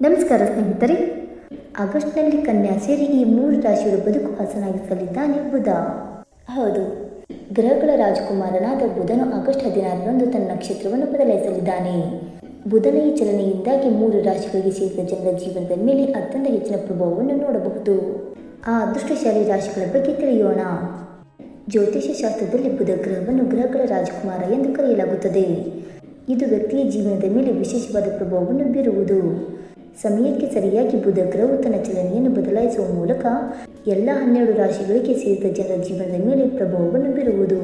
ನಮಸ್ಕಾರ ಸ್ನೇಹಿತರೆ. ಆಗಸ್ಟ್ನಲ್ಲಿ ಕನ್ಯಾ ಸೇರಿ ಈ 3 ರಾಶಿಯವರ ಬದುಕು ಹಸನಾಗಿಸಲಿದ್ದಾನೆ ಬುಧ. ಹೌದು, ಗ್ರಹಗಳ ರಾಜಕುಮಾರನಾದ ಬುಧನು ಆಗಸ್ಟ್ 16ರಂದು ತನ್ನ ನಕ್ಷತ್ರವನ್ನು ಬದಲಾಯಿಸಲಿದ್ದಾನೆ. ಬುಧನ ಈ ಚಲನೆಯಿಂದಾಗಿ 3 ರಾಶಿಗಳಿಗೆ ಸೇರಿದ ಜನರ ಜೀವನದ ಮೇಲೆ ಅತ್ಯಂತ ಹೆಚ್ಚಿನ ಪ್ರಭಾವವನ್ನು ನೋಡಬಹುದು. ಆ ಅದೃಷ್ಟಶಾಲಿ ರಾಶಿಗಳ ಬಗ್ಗೆ ತಿಳಿಯೋಣ. ಜ್ಯೋತಿಷ್ಯ ಶಾಸ್ತ್ರದಲ್ಲಿ ಬುಧ ಗ್ರಹವನ್ನು ಗ್ರಹಗಳ ರಾಜಕುಮಾರ ಎಂದು ಕರೆಯಲಾಗುತ್ತದೆ. ಇದು ವ್ಯಕ್ತಿಯ ಜೀವನದ ಮೇಲೆ ವಿಶೇಷವಾದ ಪ್ರಭಾವವನ್ನು ಬೀರುವುದು. ಸಮಯಕ್ಕೆ ಸರಿಯಾಗಿ ಬುಧ ಗ್ರಹವು ತನ್ನ ಚಲನೆಯನ್ನು ಬದಲಾಯಿಸುವ ಮೂಲಕ ಎಲ್ಲ 12 ರಾಶಿಗಳಿಗೆ ಸೇರಿದ ಜನರ ಜೀವನದ ಮೇಲೆ ಪ್ರಭಾವವನ್ನು ಬೀರುವುದು.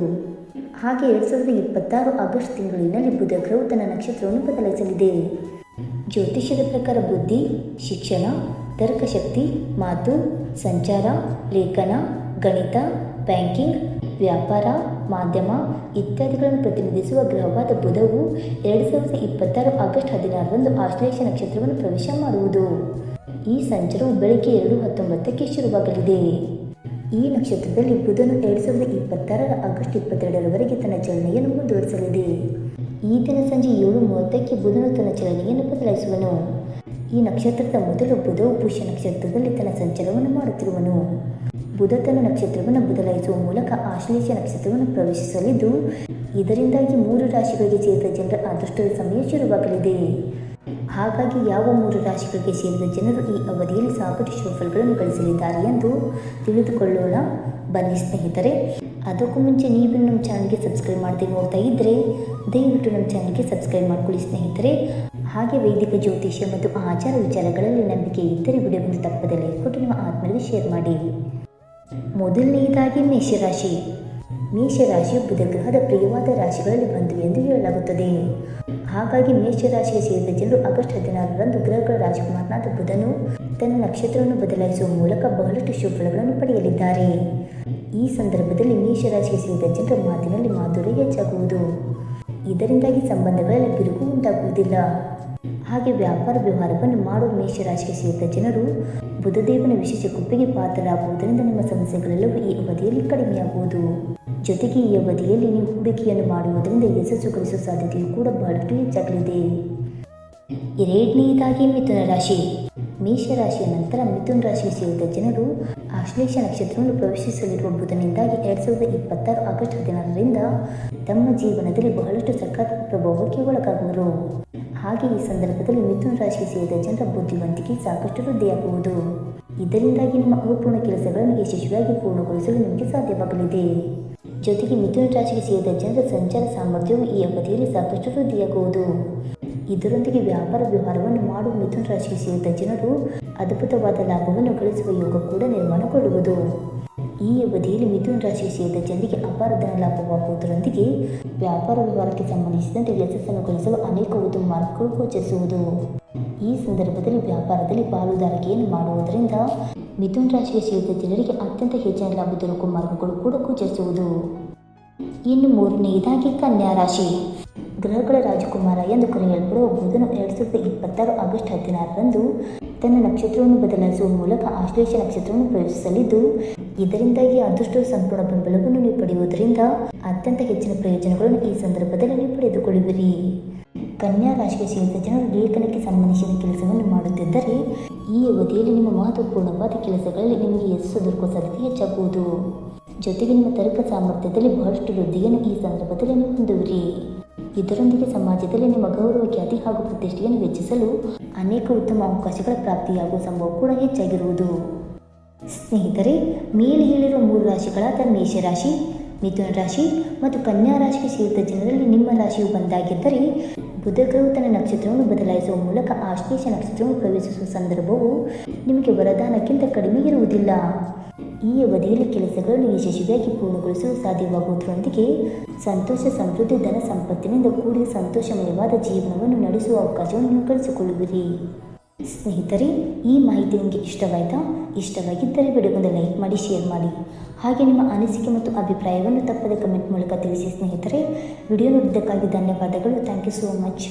ಹಾಗೆ 2026 ಆಗಸ್ಟ್ ತಿಂಗಳಿನಲ್ಲಿ ಬುಧ ಗ್ರಹವು ತನ್ನ ನಕ್ಷತ್ರವನ್ನು ಬದಲಾಯಿಸಲಿದೆ. ಜ್ಯೋತಿಷ್ಯದ ಪ್ರಕಾರ ಬುದ್ಧಿ, ಶಿಕ್ಷಣ, ತರ್ಕಶಕ್ತಿ, ಮಾತು, ಸಂಚಾರ, ಲೇಖನ, ಗಣಿತ, ಬ್ಯಾಂಕಿಂಗ್, ವ್ಯಾಪಾರ, ಮಾಧ್ಯಮ ಇತ್ಯಾದಿಗಳನ್ನು ಪ್ರತಿನಿಧಿಸುವ ಗ್ರಹವಾದ ಬುಧವು 2026 ಆಗಸ್ಟ್ 16ರಂದು ಆಶ್ಲೇಷ ನಕ್ಷತ್ರವನ್ನು ಪ್ರವೇಶ ಮಾಡುವುದು. ಈ ಸಂಚಾರವು ಬೆಳಗ್ಗೆ 2:19ಕ್ಕೆ ಶುರುವಾಗಲಿದೆ. ಈ ನಕ್ಷತ್ರದಲ್ಲಿ ಬುಧನು 2026 ಆಗಸ್ಟ್ 22ರವರೆಗೆ ತನ್ನ ಚಲನೆಯನ್ನು ಮುಂದುವರಿಸಲಿದೆ. ಈ ದಿನ ಸಂಜೆ 7:30ಕ್ಕೆ ಬುಧನು ತನ್ನ ಚಲನೆಯನ್ನು ಬದಲಾಯಿಸುವನು. ಈ ನಕ್ಷತ್ರದ ಮೊದಲು ಬುಧವು ಪುಷ್ಯ ನಕ್ಷತ್ರದಲ್ಲಿ ತನ್ನ ಸಂಚಾರವನ್ನು ಮಾಡುತ್ತಿರುವನು. ಬುಧ ತನ್ನ ನಕ್ಷತ್ರವನ್ನು ಬದಲಾಯಿಸುವ ಮೂಲಕ ಆಶ್ಲೇಷ ನಕ್ಷತ್ರವನ್ನು ಪ್ರವೇಶಿಸಲಿದ್ದು, ಇದರಿಂದಾಗಿ 3 ರಾಶಿಗಳಿಗೆ ಸೇರಿದ ಜನರ ಅದೃಷ್ಟದ ಸಮಯ ಶುರುವಾಗಲಿದೆ. ಹಾಗಾಗಿ ಯಾವ 3 ರಾಶಿಗಳಿಗೆ ಸೇರಿದ ಜನರು ಈ ಅವಧಿಯಲ್ಲಿ ಸಾಕಷ್ಟು ಶುಭಫಲಗಳನ್ನು ಗಳಿಸಲಿದ್ದಾರೆ ಎಂದು ತಿಳಿದುಕೊಳ್ಳೋಣ ಬನ್ನಿ ಸ್ನೇಹಿತರೆ. ಅದಕ್ಕೂ ಮುಂಚೆ ನೀವು ನಮ್ಮ ಚಾನಲ್ಗೆ ಸಬ್ಸ್ಕ್ರೈಬ್ ಮಾಡದೆ ನೋಡ್ತಾ ಇದ್ದರೆ ದಯವಿಟ್ಟು ನಮ್ಮ ಚಾನಲ್ಗೆ ಸಬ್ಸ್ಕ್ರೈಬ್ ಮಾಡ್ಕೊಳ್ಳಿ ಸ್ನೇಹಿತರೆ. ಹಾಗೆ ವೈದಿಕ ಜ್ಯೋತಿಷ್ಯ ಮತ್ತು ಆಚಾರ ವಿಚಾರಗಳಲ್ಲಿ ನಂಬಿಕೆ ಇದ್ದರೆ ವಿಡಿಯೋವನ್ನು ತಪ್ಪದೆ ಲೈಕ್ ಕೊಟ್ಟು ನಿಮ್ಮ ಆತ್ಮರಿಗೆ ಶೇರ್ ಮಾಡಿ. ಮೊದಲನೆಯದಾಗಿ ಮೇಷರಾಶಿ. ಮೇಷರಾಶಿಯು ಬುಧ ಗ್ರಹದ ಪ್ರಿಯವಾದ ರಾಶಿಗಳಲ್ಲಿ ಒಂದು ಎಂದು ಹೇಳಲಾಗುತ್ತದೆ. ಹಾಗಾಗಿ ಮೇಷರಾಶಿಗೆ ಸೇರಿದ ಜನರು ಆಗಸ್ಟ್ 16ರಂದು ಗ್ರಹಗಳ ರಾಜಕುಮಾರನಾದ ಬುಧನು ತನ್ನ ನಕ್ಷತ್ರವನ್ನು ಬದಲಾಯಿಸುವ ಮೂಲಕ ಬಹಳಷ್ಟು ಶುಭಫಲಗಳನ್ನು ಪಡೆಯಲಿದ್ದಾರೆ. ಈ ಸಂದರ್ಭದಲ್ಲಿ ಮೇಷರಾಶಿಗೆ ಸೇರಿದ ಜನರ ಮಾತಿನಲ್ಲಿ ಮಾಧುರ್ಯ ಹೆಚ್ಚಾಗುವುದು. ಇದರಿಂದಾಗಿ ಸಂಬಂಧಗಳಲ್ಲಿ ಬಿರುಕು ಉಂಟಾಗುವುದಿಲ್ಲ. ಹಾಗೆ ವ್ಯಾಪಾರ ವ್ಯವಹಾರವನ್ನು ಮಾಡುವ ಮೇಷರಾಶಿಗೆ ಸೇರಿದ ಜನರು ಬುಧದೇವನ ವಿಶೇಷ ಕೃಪೆಗೆ ಪಾತ್ರರಾಗುವುದರಿಂದ ನಿಮ್ಮ ಸಮಸ್ಯೆಗಳೆಲ್ಲವೂ ಈ ಅವಧಿಯಲ್ಲಿ ಕಡಿಮೆಯಾಗುವುದು. ಜೊತೆಗೆ ಈ ಅವಧಿಯಲ್ಲಿ ನೀವು ಹೂಡಿಕೆಯನ್ನು ಮಾಡುವುದರಿಂದ ಯಶಸ್ಸು ಗಳಿಸುವ ಸಾಧ್ಯತೆಯು ಕೂಡ ಬಹಳಷ್ಟು ಹೆಚ್ಚಾಗಲಿದೆ. ಎರಡನೆಯದಾಗಿ ಮಿಥುನ ರಾಶಿ. ಮೇಷರಾಶಿಯ ನಂತರ ಮಿಥುನ ರಾಶಿಗೆ ಸೇರಿದ ಜನರು ಆಶ್ಲೇಷ ನಕ್ಷತ್ರವನ್ನು ಪ್ರವೇಶಿಸಲಿರುವ ಬುಧನಿಂದಾಗಿ 2026 ಆಗಸ್ಟ್ 16ರಿಂದ ತಮ್ಮ ಜೀವನದಲ್ಲಿ ಬಹಳಷ್ಟು ಸಕಾರಾತ್ಮಕ ಪ್ರಭಾವಕ್ಕೆ ಒಳಗಾಗುವರು. ಹಾಗೆ ಈ ಸಂದರ್ಭದಲ್ಲಿ ಮಿಥುನ ರಾಶಿಗೆ ಸೇರಿದ ಜನರ ಬುದ್ಧಿವಂತಿಕೆ ಸಾಕಷ್ಟು ವೃದ್ಧಿಯಾಗುವುದು. ಇದರಿಂದಾಗಿ ನಿಮ್ಮ ಅಪೂರ್ಣ ಕೆಲಸಗಳನ್ನು ಯಶಸ್ವಿಯಾಗಿ ಪೂರ್ಣಗೊಳಿಸಲು ನಿಮಗೆ ಸಾಧ್ಯವಾಗಲಿದೆ. ಜೊತೆಗೆ ಮಿಥುನ ರಾಶಿಗೆ ಸೇರಿದ ಜನರ ಸಂಚಾರ ಸಾಮರ್ಥ್ಯವು ಈ ಅವಧಿಯಲ್ಲಿ ಸಾಕಷ್ಟು ವೃದ್ಧಿಯಾಗುವುದು. ಇದರೊಂದಿಗೆ ವ್ಯಾಪಾರ ವ್ಯವಹಾರವನ್ನು ಮಾಡುವ ಮಿಥುನ ರಾಶಿಗೆ ಸೇರಿದ ಜನರು ಅದ್ಭುತವಾದ ಲಾಭವನ್ನು ಗಳಿಸುವ ಯೋಗ ಕೂಡ ನಿರ್ಮಾಣಗೊಳ್ಳುವುದು. ಈ ಅವಧಿಯಲ್ಲಿ ಮಿಥುನ ರಾಶಿಗೆ ಸೇರಿದ ಜನರಿಗೆ ಅಪಾರ ಧನ ಲಾಭವಾಗುವುದರೊಂದಿಗೆ ವ್ಯಾಪಾರ ವ್ಯವಹಾರಕ್ಕೆ ಸಂಬಂಧಿಸಿದಂತೆ ಯಶಸ್ಸನ್ನು ಗಳಿಸಲು ಅನೇಕ ಉತ್ತಮ ಮಾರ್ಗಗಳು ಗೋಚರಿಸುವುದು. ಈ ಸಂದರ್ಭದಲ್ಲಿ ವ್ಯಾಪಾರದಲ್ಲಿ ಪಾಲುದಾರಿಕೆಯನ್ನು ಮಾಡುವುದರಿಂದ ಮಿಥುನ ರಾಶಿಗೆ ಸೇರಿದ ಜನರಿಗೆ ಅತ್ಯಂತ ಹೆಚ್ಚಿನ ಲಾಭ ದೊರಕುವ ಮಾರ್ಗಗಳು ಕೂಡ ಗೋಚರಿಸುವುದು. ಇನ್ನು ಮೂರನೆಯದಾಗಿ ಕನ್ಯಾ ರಾಶಿ. ಗ್ರಹಗಳ ರಾಜಕುಮಾರ ಎಂದು ಕರೆಯಲ್ಪಡುವ ಬುಧನು 2026 ಆಗಸ್ಟ್ 16ರಂದು ತನ್ನ ನಕ್ಷತ್ರವನ್ನು ಬದಲಾಯಿಸುವ ಮೂಲಕ ಆಶ್ಲೇಷ ನಕ್ಷತ್ರವನ್ನು ಪ್ರವೇಶಿಸಲಿದ್ದು, ಇದರಿಂದಾಗಿ ಅದೃಷ್ಟದ ಸಂಪೂರ್ಣ ಬೆಂಬಲವನ್ನು ನೀವು ಪಡೆಯುವುದರಿಂದ ಅತ್ಯಂತ ಹೆಚ್ಚಿನ ಪ್ರಯೋಜನಗಳನ್ನು ಈ ಸಂದರ್ಭದಲ್ಲಿ ನೀವು ಪಡೆದುಕೊಳ್ಳುವಿರಿ. ಕನ್ಯಾ ರಾಶಿಗೆ ಸೇರಿದ ಜನರು ಲೇಖನಕ್ಕೆ ಸಂಬಂಧಿಸಿದ ಕೆಲಸವನ್ನು ಮಾಡುತ್ತಿದ್ದರೆ ಈ ಅವಧಿಯಲ್ಲಿ ನಿಮ್ಮ ಮಹತ್ವಪೂರ್ಣವಾದ ಕೆಲಸಗಳಲ್ಲಿ ನಿಮಗೆ ಯಶಸ್ಸು ದೊರಕುವ ಸಾಧ್ಯತೆ ಹೆಚ್ಚಾಗುವುದು. ಜೊತೆಗೆ ನಿಮ್ಮ ತರ್ಕ ಸಾಮರ್ಥ್ಯದಲ್ಲಿ ಬಹಳಷ್ಟು ವೃದ್ಧಿಯನ್ನು ಈ ಸಂದರ್ಭದಲ್ಲಿ ನೀವು ಹೊಂದುವಿರಿ. ಇದರೊಂದಿಗೆ ಸಮಾಜದಲ್ಲಿ ನಿಮ್ಮ ಗೌರವ, ಖ್ಯಾತಿ ಹಾಗೂ ಪ್ರತಿಷ್ಠೆಯನ್ನು ಹೆಚ್ಚಿಸಲು ಅನೇಕ ಉತ್ತಮ ಅವಕಾಶಗಳ ಪ್ರಾಪ್ತಿಯಾಗುವ ಸಂಭವ ಕೂಡ ಹೆಚ್ಚಾಗಿರುವುದು. ಸ್ನೇಹಿತರೆ, ಮೇಲೆ ಹೇಳಿರುವ 3 ರಾಶಿಗಳಾದ ಮೇಷರಾಶಿ, ಮಿಥುನ ರಾಶಿ ಮತ್ತು ಕನ್ಯಾ ರಾಶಿಗೆ ಸೇರಿದ ಜನರಲ್ಲಿ ನಿಮ್ಮ ರಾಶಿಯು ಬಂದಾಗಿದ್ದರೆ ಬುಧ ಗ್ರಹವು ತನ್ನ ನಕ್ಷತ್ರವನ್ನು ಬದಲಾಯಿಸುವ ಮೂಲಕ ಆಶ್ಲೇಷ ನಕ್ಷತ್ರವನ್ನು ಪ್ರವೇಶಿಸುವ ಸಂದರ್ಭವು ನಿಮಗೆ ವರದಾನಕ್ಕಿಂತ ಕಡಿಮೆ ಇರುವುದಿಲ್ಲ. ಈ ಅವಧಿಯಲ್ಲಿ ಕೆಲಸಗಳನ್ನು ಯಶಸ್ವಿಯಾಗಿ ಪೂರ್ಣಗೊಳಿಸಲು ಸಾಧ್ಯವಾಗುವುದರೊಂದಿಗೆ ಸಂತೋಷ, ಸಮೃದ್ಧಿ, ಧನ ಸಂಪತ್ತಿನಿಂದ ಕೂಡಿದ ಸಂತೋಷಮಯವಾದ ಜೀವನವನ್ನು ನಡೆಸುವ ಅವಕಾಶವನ್ನು ನೀವು ಗಳಿಸಿಕೊಳ್ಳುವಿರಿ. ಸ್ನೇಹಿತರೆ, ಈ ಮಾಹಿತಿ ನಿಮಗೆ ಇಷ್ಟವಾಯಿತಾ? ಇಷ್ಟವಾಗಿದ್ದರೆ ವಿಡಿಯೋಗೊಂದು ಲೈಕ್ ಮಾಡಿ, ಶೇರ್ ಮಾಡಿ. ಹಾಗೆ ನಿಮ್ಮ ಅನಿಸಿಕೆ ಮತ್ತು ಅಭಿಪ್ರಾಯವನ್ನು ತಪ್ಪದೆ ಕಮೆಂಟ್ ಮೂಲಕ ತಿಳಿಸಿ ಸ್ನೇಹಿತರೆ. ವಿಡಿಯೋ ನೋಡಿದ್ದಕ್ಕಾಗಿ ಧನ್ಯವಾದಗಳು. Thank you so much.